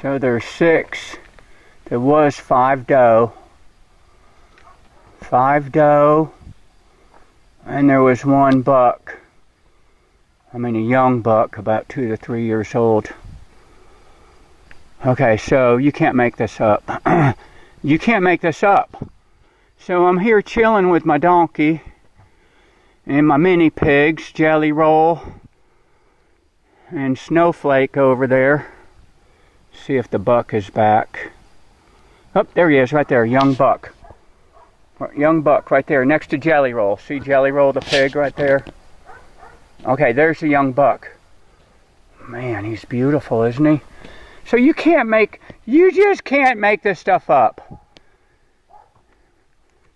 So there's 6. There was 5 doe. 5 doe. And there was 1 buck. I mean a young buck, about 2 to 3 years old. Okay, so you can't make this up. You can't make this up. So I'm here chilling with my donkey and my mini pigs, Jelly Roll and Snowflake over there. See if the buck is back. Oh, there he is right there, young buck. Young buck right there next to Jelly Roll. See Jelly Roll the pig right there? Okay, there's the young buck. Man, he's beautiful, isn't he? So you just can't make this stuff up.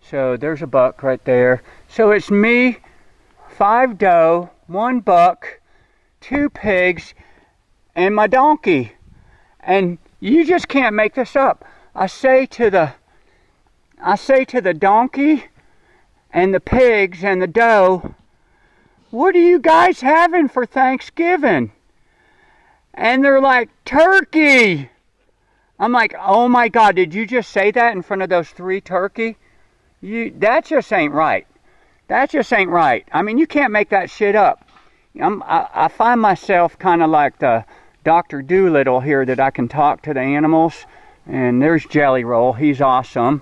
So there's a buck right there. So it's me, 5 doe, 1 buck, 2 pigs, and my donkey. And you just can't make this up. I say to the donkey and the pigs and the doe, what are you guys having for Thanksgiving? And they're like, turkey. I'm like, oh my God, did you just say that in front of those 3 turkey? That just ain't right. That just ain't right. I mean, you can't make that shit up. I find myself kind of like the Dr. Doolittle here, that I can talk to the animals. And there's Jelly Roll. He's awesome.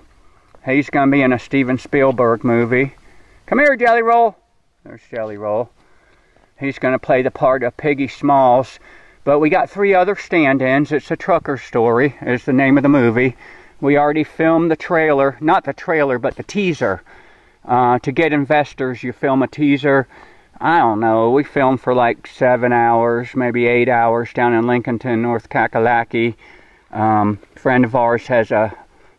He's going to be in a Steven Spielberg movie. Come here, Jelly Roll. There's Jelly Roll. He's going to play the part of Piggy Smalls. But we got 3 other stand-ins. It's a Trucker Story is the name of the movie. We already filmed the trailer. Not the trailer, but the teaser. To get investors, you film a teaser. I don't know. We filmed for like 7 hours, maybe 8 hours down in Lincolnton, North Kakalaki. Friend of ours has a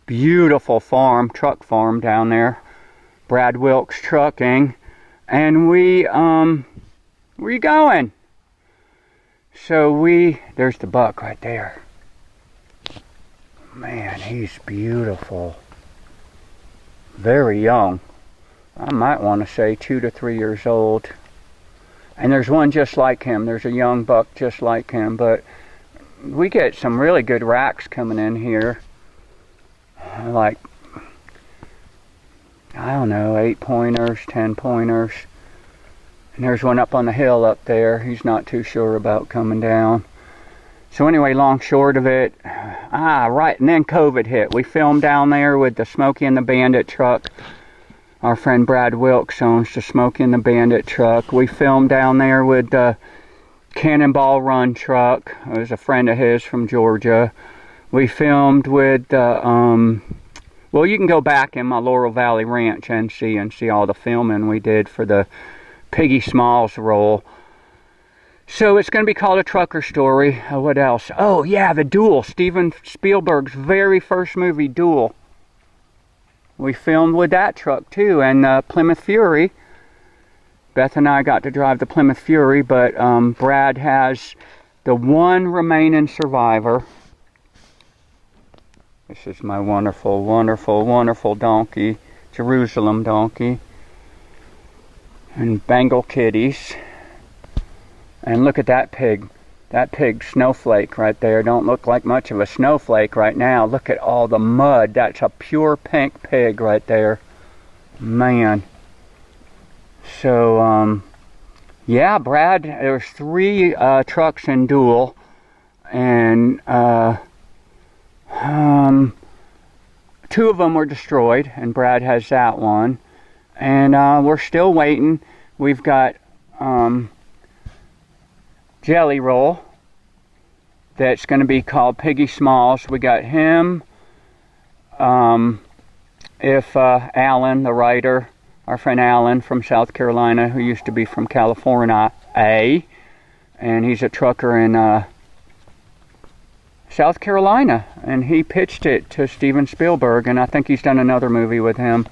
beautiful farm, truck farm down there. Brad Wilkes Trucking. And where you going? So there's the buck right there. Man, he's beautiful. Very young. I might want to say 2 to 3 years old. And there's one just like him. There's a young buck just like him. But we get some really good racks coming in here. Like, I don't know, 8-pointers, 10-pointers. And there's one up on the hill up there. He's not too sure about coming down. So anyway, long short of it, right, and then COVID hit. We filmed down there with the Smokey and the Bandit truck. Our friend Brad Wilkes owns the Smokey and the Bandit truck. We filmed down there with the Cannonball Run truck. It was a friend of his from Georgia. We filmed with the, well, you can go back in my Laurel Valley Ranch and see all the filming we did for the Piggy Smalls role. So it's going to be called A Trucker Story. What else? Oh yeah, The Duel. Steven Spielberg's very first movie, Duel. We filmed with that truck too, and Plymouth Fury. Beth and I got to drive the Plymouth Fury, but Brad has the one remaining survivor. This is my wonderful, wonderful, wonderful donkey, Jerusalem donkey. And Bengal kitties. And look at that pig. That pig, Snowflake, right there. Don't look like much of a snowflake right now. Look at all the mud. That's a pure pink pig right there. Man. So, yeah, Brad, there's 3 trucks in Duel. And 2 of them were destroyed. And Brad has that one. And we're still waiting. We've got Jelly Roll that's going to be called Piggy Smalls. We got him. If Alan, the writer, our friend Alan from South Carolina, who used to be from California, and he's a trucker in South Carolina, and he pitched it to Steven Spielberg, and I think he's done another movie with him.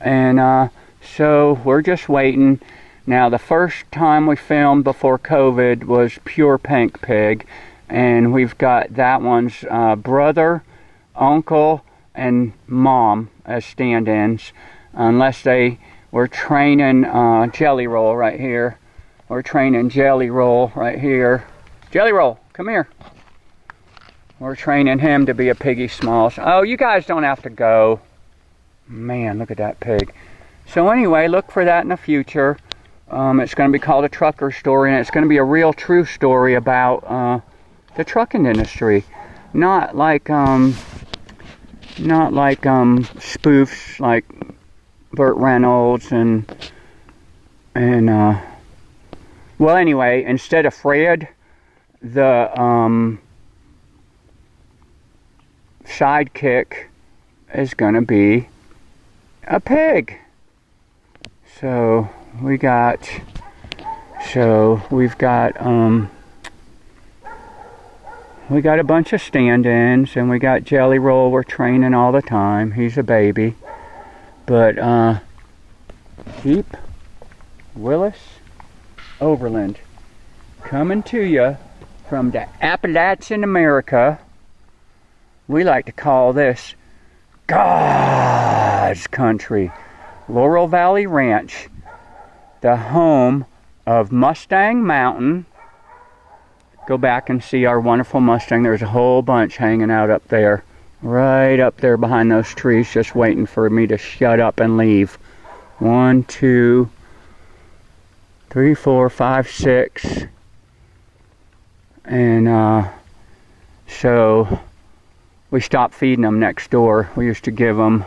And so we're just waiting. Now, the first time we filmed before COVID was Pure Pink Pig, and we've got that one's brother, uncle, and mom as stand-ins, unless we're training Jelly Roll right here. We're training Jelly Roll right here. Jelly Roll, come here. We're training him to be a piggy smalls. Oh, you guys don't have to go. Man, look at that pig. So anyway, look for that in the future. It's going to be called A Trucker Story, and it's going to be a real true story about the trucking industry. Not like spoofs like Burt Reynolds and well, anyway, instead of Fred, the sidekick is gonna be a pig. So we've got we got a bunch of stand-ins, and we got Jelly Roll. We're training all the time. He's a baby. But Jeep Willis Overland coming to you from the Appalachian America. We like to call this God's country. Laurel Valley Ranch, the home of Mustang Mountain. Go back and see our wonderful Mustang. There's a whole bunch hanging out up there. Right up there behind those trees, just waiting for me to shut up and leave. 1, 2, 3, 4, 5, 6. And so we stopped feeding them next door. We used to give them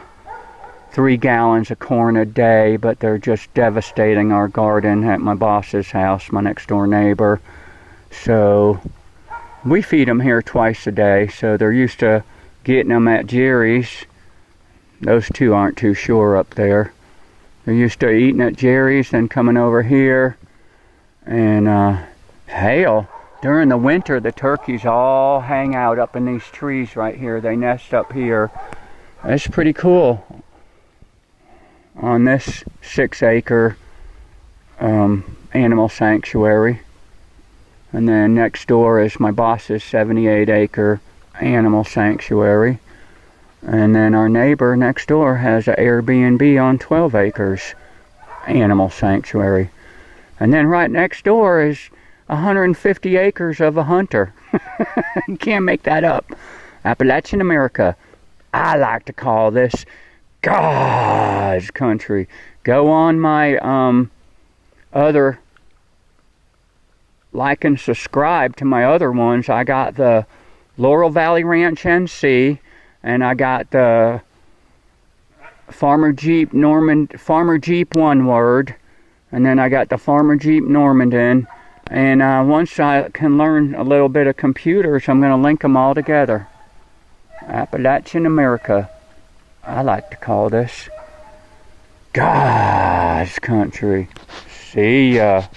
3 gallons of corn a day, but they're just devastating our garden at my boss's house, my next door neighbor. So we feed them here twice a day, so they're used to getting them at Jerry's. Those two aren't too sure up there. They're used to eating at Jerry's, then coming over here. And hail. During the winter, the turkeys all hang out up in these trees right here. They nest up here. That's pretty cool. On this 6-acre animal sanctuary. And then next door is my boss's 78-acre animal sanctuary. And then our neighbor next door has an Airbnb on 12 acres animal sanctuary. And then right next door is 150 acres of a hunter. You can't make that up. Appalachian America. I like to call this God's country. Go on my other, like and subscribe to my other ones. I got the Laurel Valley Ranch NC, and I got the Farmer Jeep one word, and then I got the Farmer Jeep Normandin. And once I can learn a little bit of computers, I'm going to link them all together. Appalachian America. I like to call this God's country. See ya.